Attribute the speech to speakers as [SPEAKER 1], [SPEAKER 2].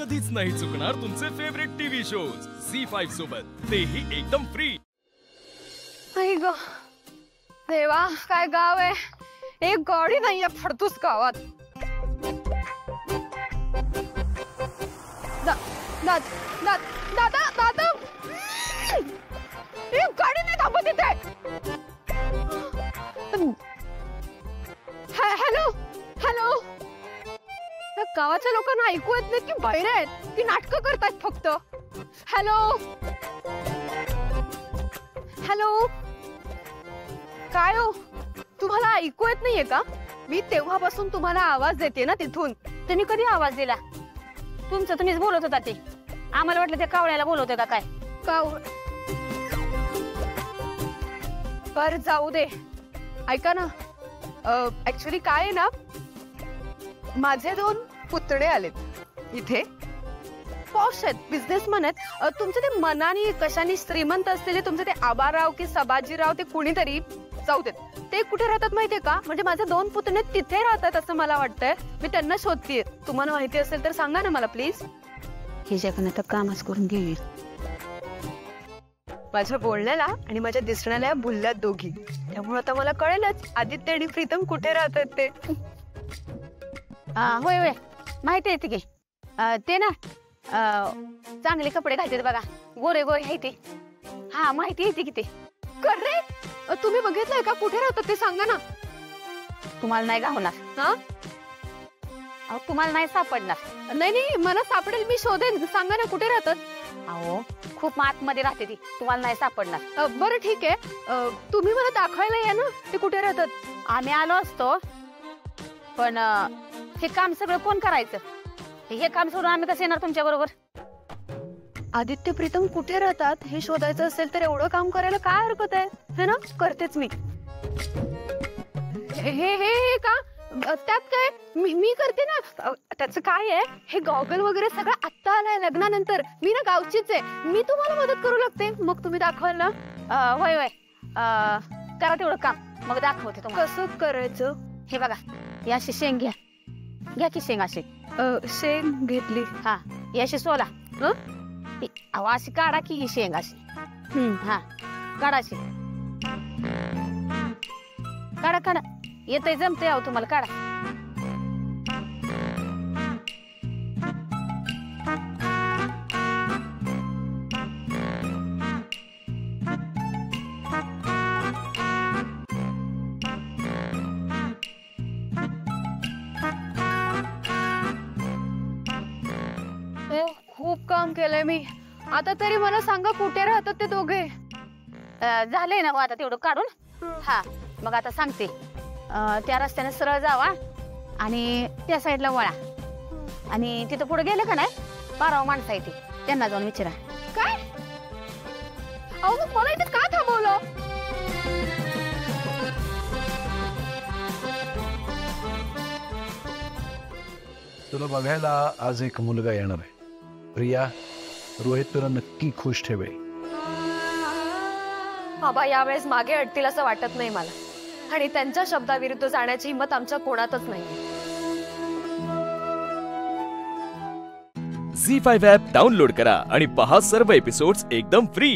[SPEAKER 1] कधीच नाही चुकणार तुमचे फेवरेट टीव्ही शोज झी5 सोबत, तेही एकदम फ्री।
[SPEAKER 2] आई ग देवा, काय गाव आहे, एक गाडी नाहीये फडतूस गावात। दादा दादा, एक गाडी नाही थांबत इथे। हॅलो हॅलो, गावाच्या लोकांना ऐकू येत नाही की बहिरे आहेत, ती नाटकं करतात फक्त। हॅलो हॅलो, काय हो, तुम्हाला ऐकू येत नाहीये का? मी तेव्हापासून तुम्हाला आवाज देते ना तिथून।
[SPEAKER 3] तुम्ही कधी आवाज दिला? तुमचं तुम्हीच बोलत होता ते, आम्हाला वाटलं ते कावळ्याला बोलवतोय का काय?
[SPEAKER 2] पर जाऊ दे, ऐका ना, ऍक्च्युली काय आहे ना, माझे 2 पुतणे आलेत इथे, पॉश आहेत, बिझनेसमॅन आहेत। तुमचे ते मनाने कशाने श्रीमंत असलेले तुमचे ते आबाराव की सबाजीराव, ते कुणीतरी, जाऊ देत, ते कुठे राहतात माहितीये का? म्हणजे माझे 2 पुतणे तिथे राहतात असं मला वाटतंय। मी त्यांना शोधतीये, तुम्हाला माहिती असेल तर सांगा ना मला प्लीज।
[SPEAKER 3] हिच्याकडनं तर कामच करून घेईल।
[SPEAKER 2] माझ्या बोलण्याला आणि माझ्या दिसण्याला भुलल्यात दोघी, त्यामुळे आता मला कळेलच आदित्य आणि प्रीतम कुठे राहतात ते।
[SPEAKER 3] होय होय, माहिती आहे की ते ना चांगले कपडे घालतात बघा, गोरे गोरे आहे ते। हा माहिती आहे की ते।
[SPEAKER 2] करे, तुम्ही बघितलंय का कुठे राहतात ते सांगा ना।
[SPEAKER 3] तुम्हाला नाही गावणार,
[SPEAKER 2] हा
[SPEAKER 3] तुम्हाला नाही सापडणार।
[SPEAKER 2] नाही नाही, मला सापडेल, मी शोधेन, सांगा ना कुठे राहतात।
[SPEAKER 3] अहो खूप आतमध्ये राहते ती, तुम्हाला नाही सापडणार।
[SPEAKER 2] बरं ठीक आहे, तुम्ही मला दाखवायला या ना ते कुठे राहतात।
[SPEAKER 3] आम्ही आलो असतो, पण हे काम सगळं कोण करायचं? हे काम सोडून आम्ही कसं येणार तुमच्या बरोबर?
[SPEAKER 2] आदित्य प्रीतम कुठे राहतात हे शोधायचं असेल तर एवढं काम करायला काय हरकत आहे, है ना? करतेच मी। हे का त्यात काय, मी करते ना, त्याचं काय आहे, हे गॉगल वगैरे सगळं आत्ता आलंय लग्नानंतर, मी ना गावचीच आहे, मी तुम्हाला मदत करू लागते, मग तुम्ही दाखवाल ना।
[SPEAKER 3] होय होय, करा तेवढं काम, मग दाखवते तुम्हाला
[SPEAKER 2] कसं करायचं।
[SPEAKER 3] हे बघा, ही अशी शेंग घ्या, घ्या की शेंग अशी।
[SPEAKER 2] शेंग घेतली,
[SPEAKER 3] हा, ही अशी सोला, अहो अशी काढा की ही शेंग अशी, हा काढा अशी, काढा काढा, येतंय जमतंय अहो तुम्हाला, काढा।
[SPEAKER 2] खूप काम केलंय मी, आता तरी मला सांगा कुठे राहतात ते दोघे।
[SPEAKER 3] झालंय ना आता तेवढं काढून, हा मग आता सांगते, त्या रस्त्याने सरळ जावा आणि त्या साईडला वळा, आणि तिथं पुढे गेले का नाही 12 माणसं आहे ती, त्यांना जाऊन विचारा।
[SPEAKER 2] काय? अहो मग मला इथे का थांबवलं?
[SPEAKER 4] तुला बघायला आज एक मुलगा येणार आहे प्रिया, रोहित तुला नक्की खुश ठेवेल।
[SPEAKER 2] बाबा यावेळेस मागे हटतील असं वाटत नाही मला, आणि त्यांच्या शब्दाविरुद्ध जाण्याची हिंमत आमच्या कोणातच नाही।
[SPEAKER 1] झी5 ॲप डाउनलोड करा आणि पहा सर्व एपिसोड्स एकदम फ्री।